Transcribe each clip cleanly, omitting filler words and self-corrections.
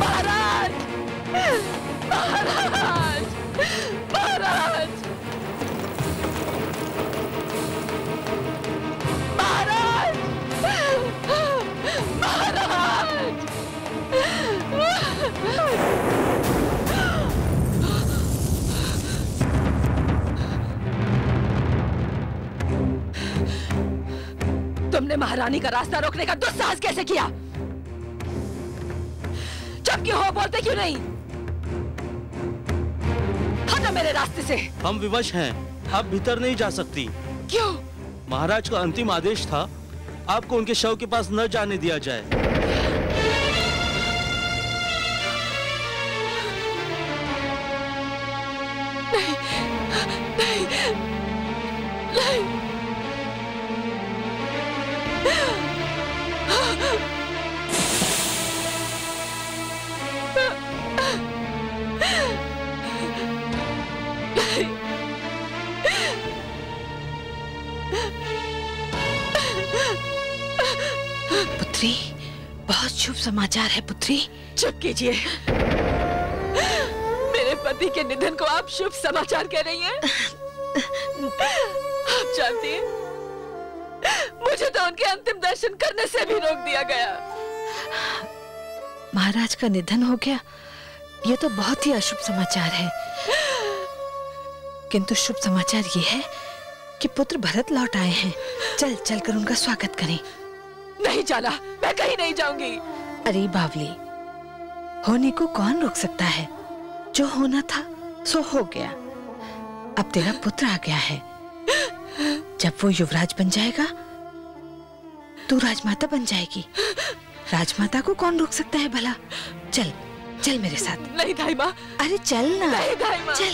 महाराज, महाराज, महाराज, महाराज, महाराज। तुमने महारानी का रास्ता रोकने का दुस्साहस कैसे किया? चुप क्यों हो, बोलते क्यों नहीं? हटो मेरे रास्ते से। हम विवश हैं, आप भीतर नहीं जा सकती। क्यों? महाराज का अंतिम आदेश था आपको उनके शव के पास न जाने दिया जाए। नहीं, नहीं, नहीं। पुत्री, बहुत शुभ समाचार है पुत्री। चुप कीजिए। मेरे पति के निधन को आप शुभ समाचार कह रही हैं? आप जानती हैं, मुझे तो उनके अंतिम दर्शन करने से भी रोक दिया गया। महाराज का निधन हो गया, ये तो बहुत ही अशुभ समाचार है। किंतु शुभ समाचार ये है कि पुत्र भरत लौट आए हैं। चल चलकर उनका स्वागत करें। नहीं जाना, मैं कहीं नहीं जाऊंगी। अरे बावली, होने को कौन रोक सकता है? जो होना था सो हो गया। अब तेरा पुत्र आ गया है। जब वो युवराज बन जाएगा तू राजमाता बन जाएगी। राजमाता को कौन रोक सकता है भला? चल चल मेरे साथ। नहीं दाई माँ। अरे चल ना। नहीं दाई माँ। चल।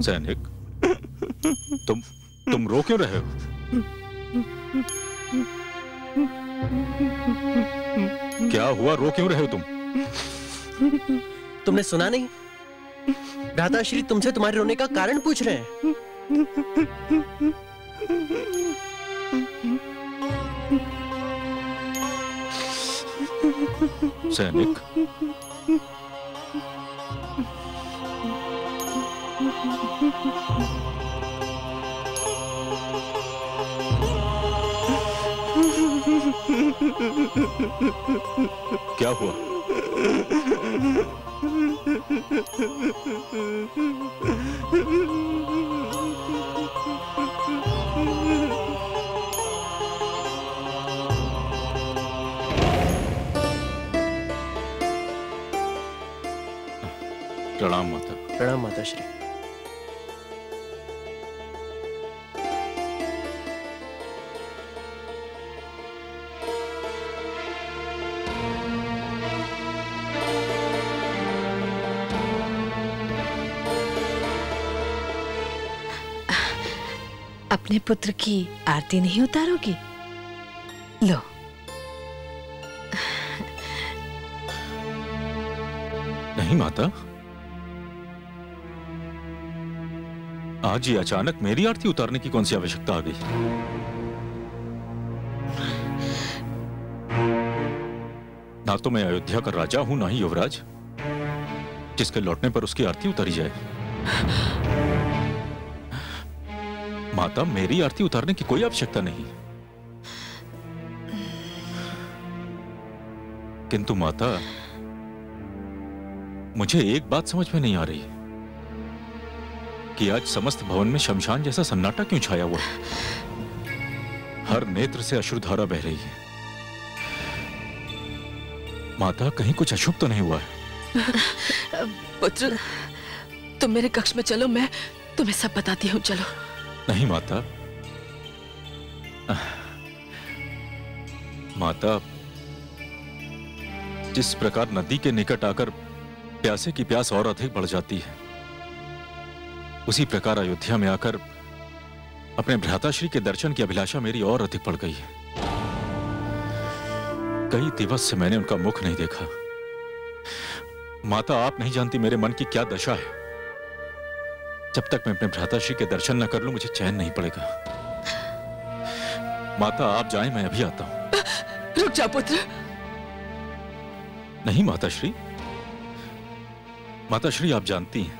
सैनिक, तुम रो क्यों रहे हो? क्या हुआ, रो क्यों रहे हो तुम? तुमने सुना नहीं? भ्राताश्री तुमसे तुम्हारे रोने का कारण पूछ रहे हैं। सैनिक, क्या हुआ? प्रणाम माता। प्रणाम माता श्री। अपने पुत्र की आरती नहीं उतारोगी? लो। नहीं माता, आज ये अचानक मेरी आरती उतारने की कौन सी आवश्यकता आ गई? ना तो मैं अयोध्या का राजा हूं, ना ही युवराज जिसके लौटने पर उसकी आरती उतारी जाए। माता, मेरी आरती उतारने की कोई आवश्यकता नहीं। किंतु माता, मुझे एक बात समझ में नहीं आ रही कि आज समस्त भवन में शमशान जैसा सन्नाटा क्यों छाया हुआ है? हर नेत्र से अश्रुधारा बह रही है। माता, कहीं कुछ अशुभ तो नहीं हुआ है? पुत्र, तुम मेरे कक्ष में चलो, मैं तुम्हें सब बताती हूँ। चलो। नहीं माता। माता, जिस प्रकार नदी के निकट आकर प्यासे की प्यास और अधिक बढ़ जाती है, उसी प्रकार अयोध्या में आकर अपने भ्राताश्री के दर्शन की अभिलाषा मेरी और अधिक बढ़ गई है। कई दिवस से मैंने उनका मुख नहीं देखा। माता, आप नहीं जानती मेरे मन की क्या दशा है। जब तक मैं अपने भ्राताश्री के दर्शन न कर लूं, मुझे चैन नहीं पड़ेगा। माता आप जाएं, मैं अभी आता हूं। रुक जा पुत्र। नहीं माताश्री, माताश्री आप जानती हैं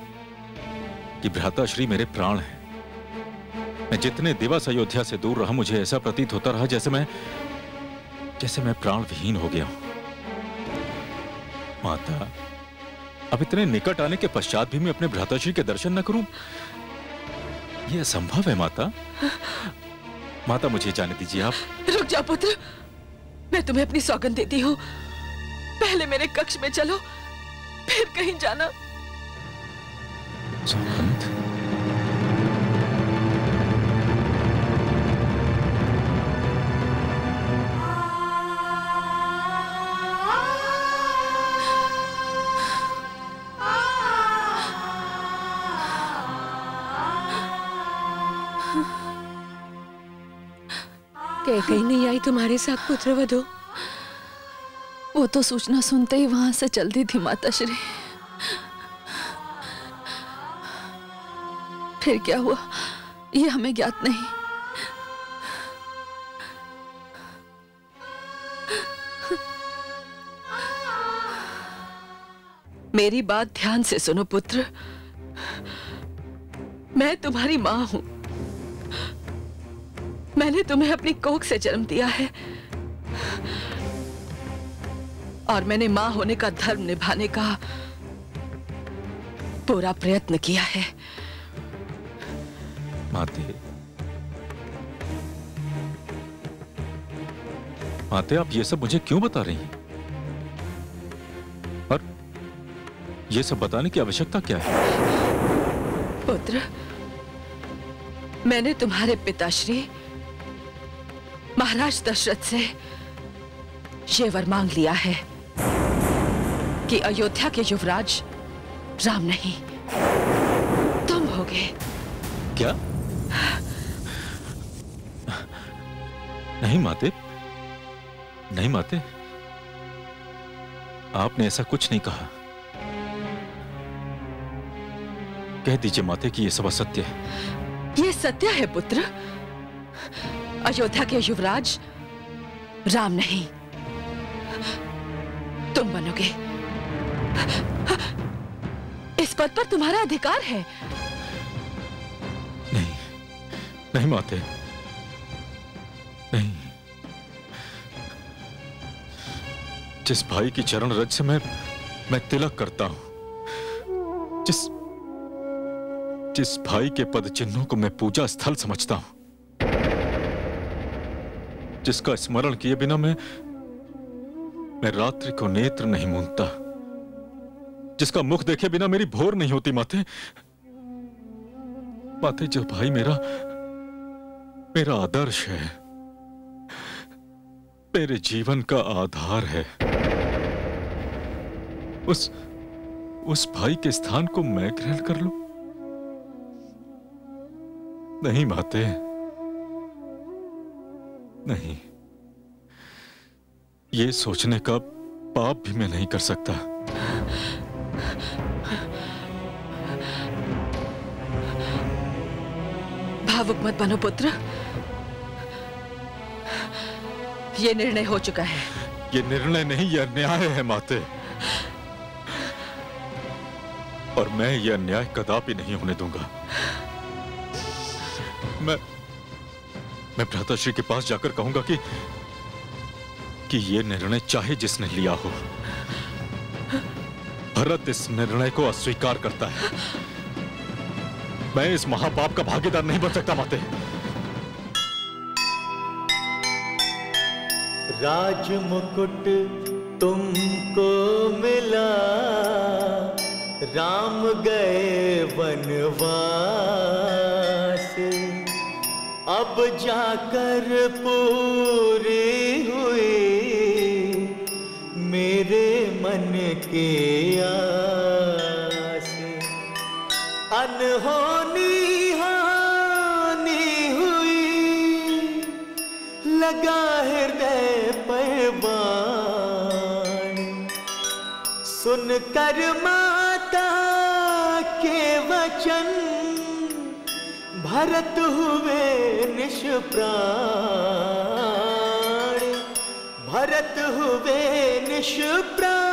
कि भ्राताश्री मेरे प्राण हैं। मैं जितने दिवस अयोध्या से दूर रहा, मुझे ऐसा प्रतीत होता रहा जैसे मैं प्राण विहीन हो गया हूं। माता, अब इतने निकट आने के पश्चात भी मैं अपने भ्राताश्री के दर्शन न करूं, यह असंभव है माता। माता मुझे जाने दीजिए आप। रुक जा पुत्र, मैं तुम्हें अपनी सौगंध देती हूँ। पहले मेरे कक्ष में चलो, फिर कहीं जाना। सौगंध? कहीं नहीं आई तुम्हारे साथ पुत्रवधू? वो तो सूचना सुनते ही वहां से चल दी थी माताश्री। फिर क्या हुआ ये हमें ज्ञात नहीं। मेरी बात ध्यान से सुनो पुत्र। मैं तुम्हारी मां हूं। मैंने तुम्हें अपनी कोख से जन्म दिया है और मैंने मां होने का धर्म निभाने का पूरा प्रयत्न किया है। माते, आप ये सब मुझे क्यों बता रही हैं? और ये सब बताने की आवश्यकता क्या है? पुत्र, मैंने तुम्हारे पिताश्री महाराज दशरथ से ये वर मांग लिया है कि अयोध्या के युवराज राम नहीं, तुम होगे। क्या? नहीं माते, नहीं माते, आपने ऐसा कुछ नहीं कहा। कह दीजिए माते कि यह सब असत्य है। ये सत्य है पुत्र। अयोध्या के युवराज राम नहीं, तुम बनोगे। इस पद पर तुम्हारा अधिकार है। नहीं, नहीं माते, नहीं। जिस भाई की चरण रज से मैं तिलक करता हूं, जिस भाई के पद चिन्हों को मैं पूजा स्थल समझता हूं, जिसका स्मरण किए बिना मैं रात्रि को नेत्र नहीं मूंदता, जिसका मुख देखे बिना मेरी भोर नहीं होती माते। माते, जो भाई मेरा आदर्श है, मेरे जीवन का आधार है, उस भाई के स्थान को मैं ग्रहण कर लूं? नहीं माते, नहीं। ये सोचने का पाप भी मैं नहीं कर सकता। भावुक मत बनो पुत्र। ये निर्णय हो चुका है। ये निर्णय नहीं, यह अन्याय है माते, और मैं यह अन्याय कदापि नहीं होने दूंगा। मैं भ्राताश्री के पास जाकर कहूंगा कि यह निर्णय चाहे जिसने लिया हो, भरत इस निर्णय को अस्वीकार करता है। मैं इस महापाप का भागीदार नहीं बन सकता माते। राज मुकुट तुमको मिला, राम गए वनवास, अब जाकर पूरी हुई मेरे मन के आस। अनहोनी हानि हुई, लगा हृदय पर बाण, सुनकर माता के वचन भरत हुए निष्प्राण। भरत हुए निष्प्राण